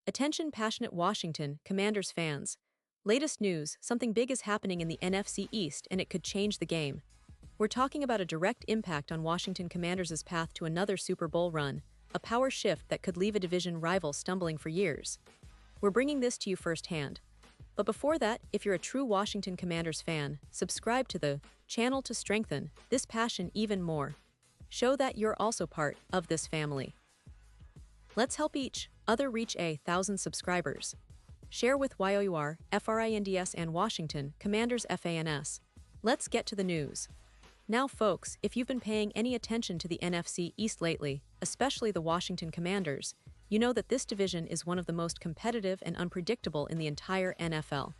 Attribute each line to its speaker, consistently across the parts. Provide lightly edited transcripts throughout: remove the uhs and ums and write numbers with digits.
Speaker 1: Attention passionate Washington Commanders fans. Latest news, something big is happening in the NFC East and it could change the game. We're talking about a direct impact on Washington Commanders' path to another Super Bowl run, a power shift that could leave a division rival stumbling for years. We're bringing this to you firsthand. But before that, if you're a true Washington Commanders fan, subscribe to the channel to strengthen this passion even more. Show that you're also part of this family. Let's help each other reach 1,000 subscribers. Share with YOUR, FRINDS and Washington Commanders FANS. Let's get to the news. Now folks, if you've been paying any attention to the NFC East lately, especially the Washington Commanders, you know that this division is one of the most competitive and unpredictable in the entire NFL.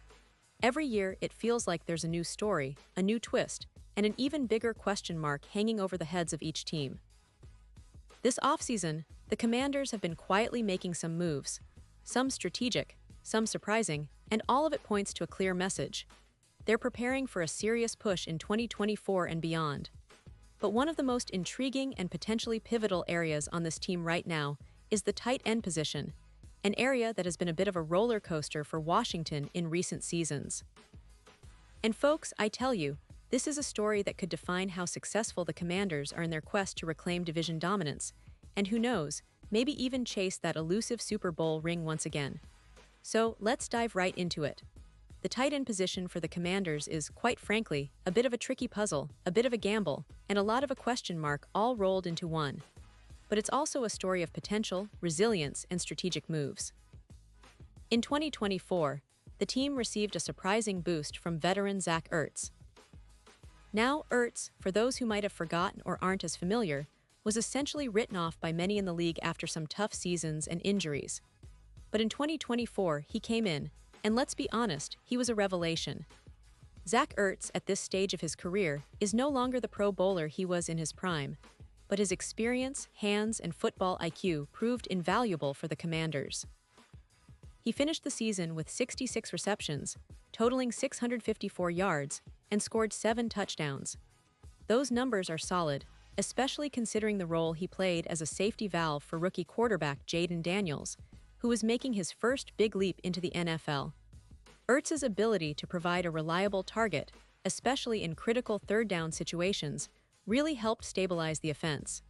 Speaker 1: Every year, it feels like there's a new story, a new twist, and an even bigger question mark hanging over the heads of each team. This offseason, the Commanders have been quietly making some moves, some strategic, some surprising, and all of it points to a clear message. They're preparing for a serious push in 2024 and beyond. But one of the most intriguing and potentially pivotal areas on this team right now is the tight end position, an area that has been a bit of a roller coaster for Washington in recent seasons. And folks, I tell you, this is a story that could define how successful the Commanders are in their quest to reclaim division dominance, and who knows, maybe even chase that elusive Super Bowl ring once again. So let's dive right into it. The tight end position for the Commanders is, quite frankly, a bit of a tricky puzzle, a bit of a gamble, and a lot of a question mark all rolled into one. But it's also a story of potential, resilience, and strategic moves. In 2024, the team received a surprising boost from veteran Zach Ertz. Now, Ertz, for those who might have forgotten or aren't as familiar, was essentially written off by many in the league after some tough seasons and injuries. But in 2024, he came in, and let's be honest, he was a revelation. Zach Ertz, at this stage of his career, is no longer the Pro Bowler he was in his prime, but his experience, hands, and football IQ proved invaluable for the Commanders. He finished the season with 66 receptions, totaling 654 yards, and scored 7 touchdowns. Those numbers are solid, especially considering the role he played as a safety valve for rookie quarterback Jayden Daniels, who was making his first big leap into the NFL. Ertz's ability to provide a reliable target, especially in critical third-down situations, really helped stabilize the offense.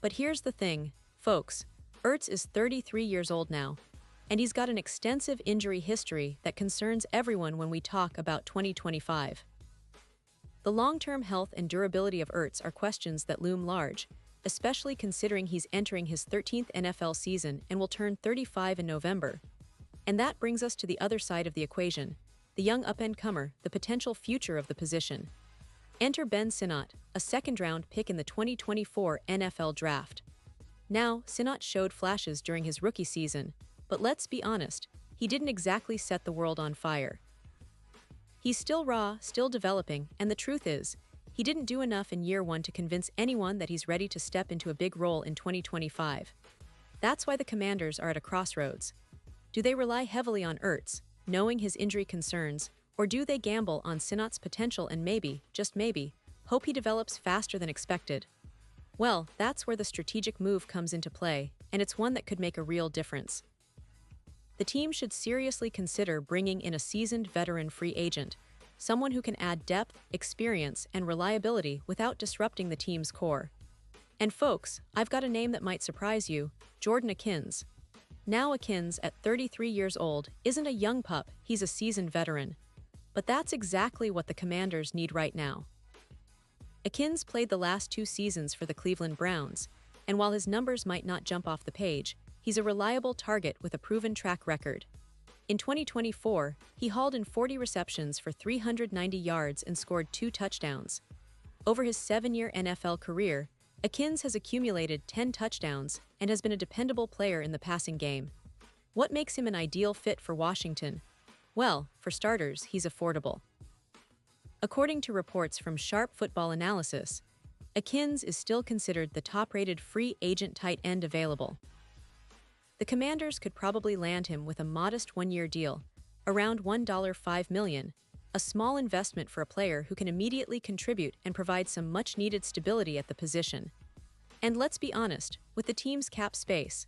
Speaker 1: But here's the thing, folks, Ertz is 33 years old now, and he's got an extensive injury history that concerns everyone when we talk about 2025. The long-term health and durability of Ertz are questions that loom large, especially considering he's entering his 13th NFL season and will turn 35 in November. And that brings us to the other side of the equation, the young up-and-comer, the potential future of the position. Enter Ben Sinnott, a second-round pick in the 2024 NFL Draft. Now, Sinnott showed flashes during his rookie season, but let's be honest, he didn't exactly set the world on fire. He's still raw, still developing, and the truth is, he didn't do enough in year one to convince anyone that he's ready to step into a big role in 2025. That's why the Commanders are at a crossroads. Do they rely heavily on Ertz, knowing his injury concerns, or do they gamble on Sinnott's potential and maybe, just maybe, hope he develops faster than expected? Well, that's where the strategic move comes into play, and it's one that could make a real difference. The team should seriously consider bringing in a seasoned veteran free agent, someone who can add depth, experience, and reliability without disrupting the team's core. And folks, I've got a name that might surprise you, Jordan Akins. Now Akins, at 33 years old, isn't a young pup, he's a seasoned veteran. But that's exactly what the Commanders need right now. Akins played the last 2 seasons for the Cleveland Browns, and while his numbers might not jump off the page, he's a reliable target with a proven track record. In 2024, he hauled in 40 receptions for 390 yards and scored 2 touchdowns. Over his 7-year NFL career, Akins has accumulated 10 touchdowns and has been a dependable player in the passing game. What makes him an ideal fit for Washington? Well, for starters, he's affordable. According to reports from Sharp Football Analysis, Akins is still considered the top-rated free agent tight end available. The Commanders could probably land him with a modest 1-year deal, around $1.5 million, a small investment for a player who can immediately contribute and provide some much-needed stability at the position. And let's be honest, with the team's cap space,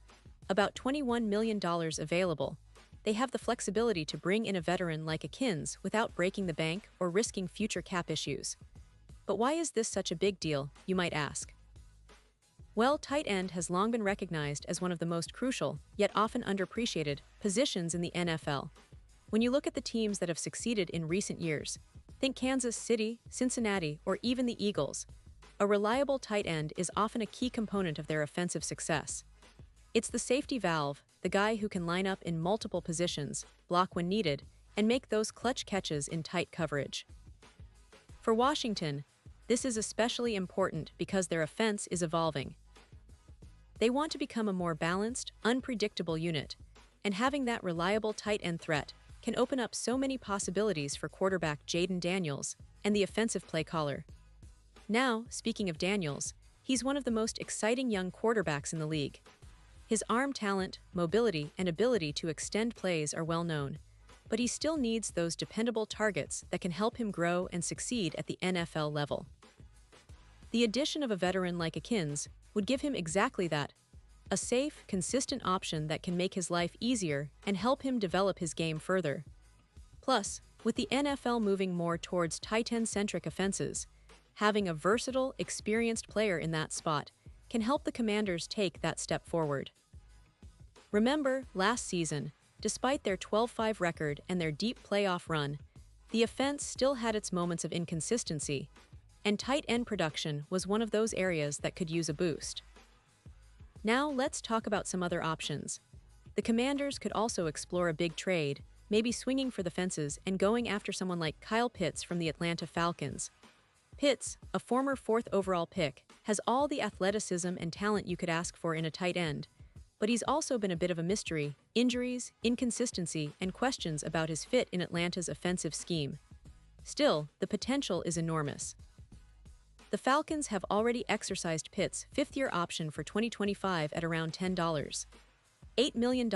Speaker 1: about $21 million available, they have the flexibility to bring in a veteran like Akins without breaking the bank or risking future cap issues. But why is this such a big deal, you might ask? Well, tight end has long been recognized as one of the most crucial, yet often underappreciated, positions in the NFL. When you look at the teams that have succeeded in recent years, think Kansas City, Cincinnati, or even the Eagles, a reliable tight end is often a key component of their offensive success. It's the safety valve, the guy who can line up in multiple positions, block when needed, and make those clutch catches in tight coverage. For Washington, this is especially important because their offense is evolving. They want to become a more balanced, unpredictable unit, and having that reliable tight end threat can open up so many possibilities for quarterback Jayden Daniels and the offensive play caller. Now, speaking of Daniels, he's one of the most exciting young quarterbacks in the league. His arm talent, mobility, and ability to extend plays are well known, but he still needs those dependable targets that can help him grow and succeed at the NFL level. The addition of a veteran like Akins would give him exactly that, a safe, consistent option that can make his life easier and help him develop his game further. Plus, with the NFL moving more towards tight end-centric offenses, having a versatile, experienced player in that spot can help the Commanders take that step forward. Remember, last season, despite their 12-5 record and their deep playoff run, the offense still had its moments of inconsistency, and tight end production was one of those areas that could use a boost. Now let's talk about some other options. The Commanders could also explore a big trade, maybe swinging for the fences and going after someone like Kyle Pitts from the Atlanta Falcons. Pitts, a former 4th overall pick, has all the athleticism and talent you could ask for in a tight end, but he's also been a bit of a mystery: injuries, inconsistency, and questions about his fit in Atlanta's offensive scheme. Still, the potential is enormous. The Falcons have already exercised Pitts' fifth-year option for 2025 at around $8 million,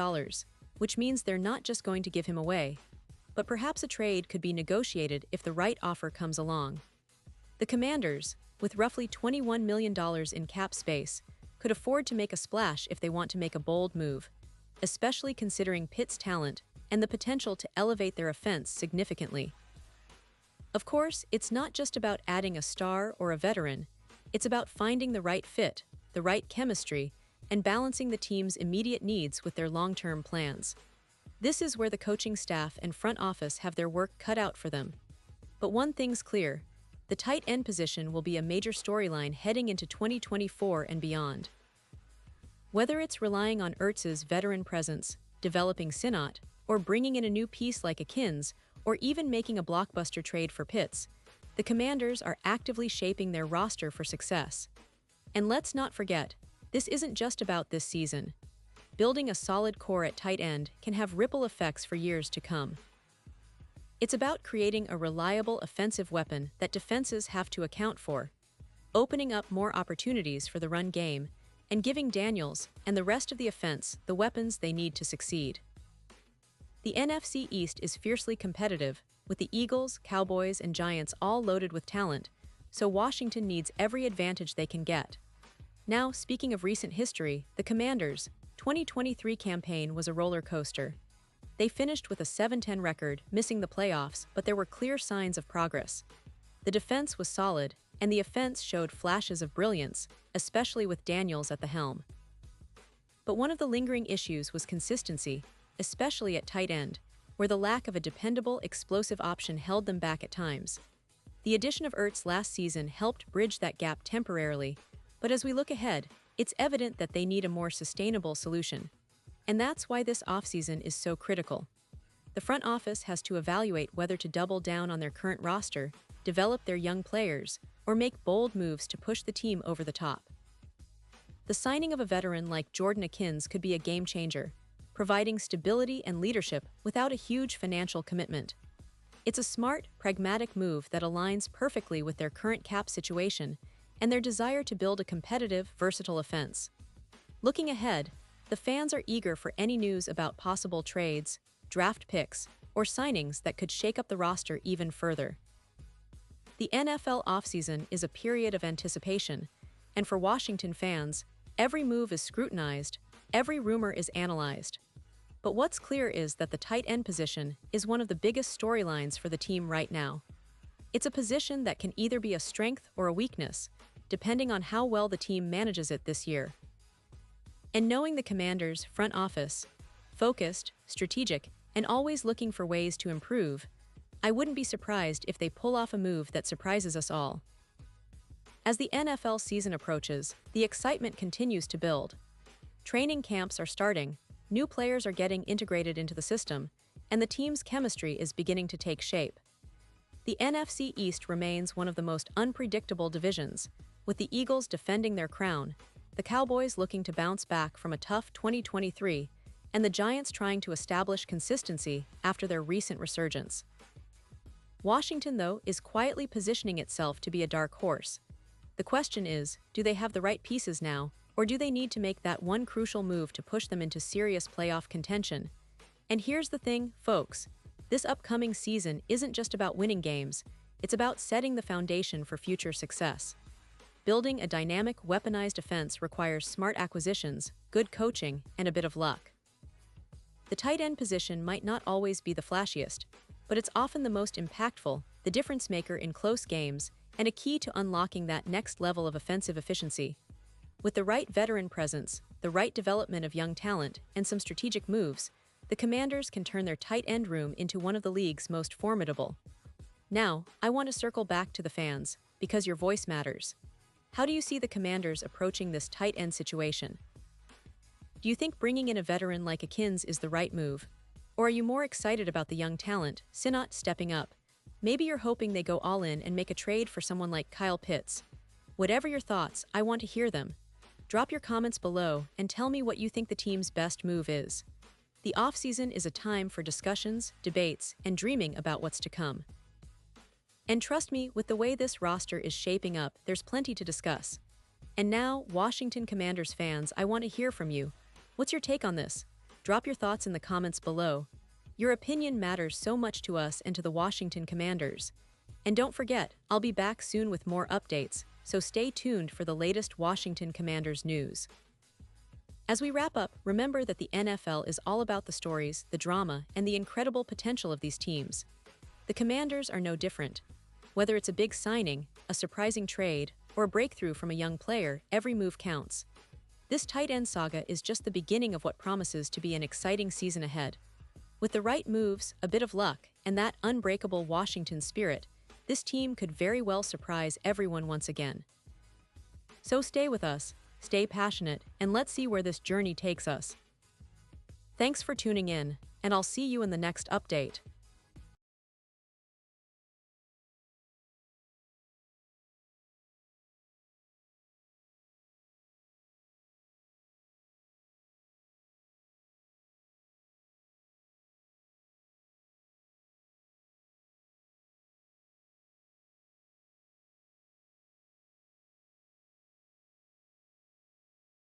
Speaker 1: which means they're not just going to give him away, but perhaps a trade could be negotiated if the right offer comes along. The Commanders, with roughly $21 million in cap space, could afford to make a splash if they want to make a bold move, especially considering Pitt's talent and the potential to elevate their offense significantly. Of course, it's not just about adding a star or a veteran, it's about finding the right fit, the right chemistry, and balancing the team's immediate needs with their long-term plans. This is where the coaching staff and front office have their work cut out for them. But one thing's clear: the tight end position will be a major storyline heading into 2024 and beyond. Whether it's relying on Ertz's veteran presence, developing Sinnott, or bringing in a new piece like Akins, or even making a blockbuster trade for Pitts, the Commanders are actively shaping their roster for success. And let's not forget, this isn't just about this season. Building a solid core at tight end can have ripple effects for years to come. It's about creating a reliable offensive weapon that defenses have to account for, opening up more opportunities for the run game, and giving Daniels and the rest of the offense the weapons they need to succeed. The NFC East is fiercely competitive, with the Eagles, Cowboys, and Giants all loaded with talent, so Washington needs every advantage they can get. Now, speaking of recent history, the Commanders' 2023 campaign was a roller coaster. They finished with a 7-10 record, missing the playoffs, but there were clear signs of progress. The defense was solid, and the offense showed flashes of brilliance, especially with Daniels at the helm. But one of the lingering issues was consistency, especially at tight end, where the lack of a dependable, explosive option held them back at times. The addition of Ertz last season helped bridge that gap temporarily, but as we look ahead, it's evident that they need a more sustainable solution. And that's why this offseason is so critical. The front office has to evaluate whether to double down on their current roster, develop their young players, or make bold moves to push the team over the top. The signing of a veteran like Jordan Akins could be a game-changer, providing stability and leadership without a huge financial commitment. It's a smart, pragmatic move that aligns perfectly with their current cap situation and their desire to build a competitive, versatile offense. Looking ahead, the fans are eager for any news about possible trades, draft picks, or signings that could shake up the roster even further. The NFL offseason is a period of anticipation, and for Washington fans, every move is scrutinized, Every rumor is analyzed. But what's clear is that the tight end position is one of the biggest storylines for the team right now. It's a position that can either be a strength or a weakness, depending on how well the team manages it this year. And knowing the Commanders' front office, focused, strategic, and always looking for ways to improve, I wouldn't be surprised if they pull off a move that surprises us all. As the NFL season approaches, the excitement continues to build. Training camps are starting, new players are getting integrated into the system, and the team's chemistry is beginning to take shape. The NFC East remains one of the most unpredictable divisions, with the Eagles defending their crown, the Cowboys looking to bounce back from a tough 2023, and the Giants trying to establish consistency after their recent resurgence. Washington, though, is quietly positioning itself to be a dark horse. The question is, do they have the right pieces now, or do they need to make that one crucial move to push them into serious playoff contention? And here's the thing, folks. This upcoming season isn't just about winning games, it's about setting the foundation for future success. Building a dynamic, weaponized offense requires smart acquisitions, good coaching, and a bit of luck. The tight end position might not always be the flashiest, but it's often the most impactful, the difference maker in close games, and a key to unlocking that next level of offensive efficiency. With the right veteran presence, the right development of young talent, and some strategic moves, the Commanders can turn their tight end room into one of the league's most formidable. Now, I want to circle back to the fans, because your voice matters. How do you see the Commanders approaching this tight end situation? Do you think bringing in a veteran like Akins is the right move? Or are you more excited about the young talent, Sinot, stepping up? Maybe you're hoping they go all in and make a trade for someone like Kyle Pitts. Whatever your thoughts, I want to hear them. Drop your comments below and tell me what you think the team's best move is. The offseason is a time for discussions, debates, and dreaming about what's to come. And trust me, with the way this roster is shaping up, there's plenty to discuss. And now, Washington Commanders fans, I want to hear from you. What's your take on this? Drop your thoughts in the comments below. Your opinion matters so much to us and to the Washington Commanders. And don't forget, I'll be back soon with more updates, so stay tuned for the latest Washington Commanders news. As we wrap up, remember that the NFL is all about the stories, the drama, and the incredible potential of these teams. The Commanders are no different. Whether it's a big signing, a surprising trade, or a breakthrough from a young player, every move counts. This tight end saga is just the beginning of what promises to be an exciting season ahead. With the right moves, a bit of luck, and that unbreakable Washington spirit, this team could very well surprise everyone once again. So stay with us, stay passionate, and let's see where this journey takes us. Thanks for tuning in, and I'll see you in the next update.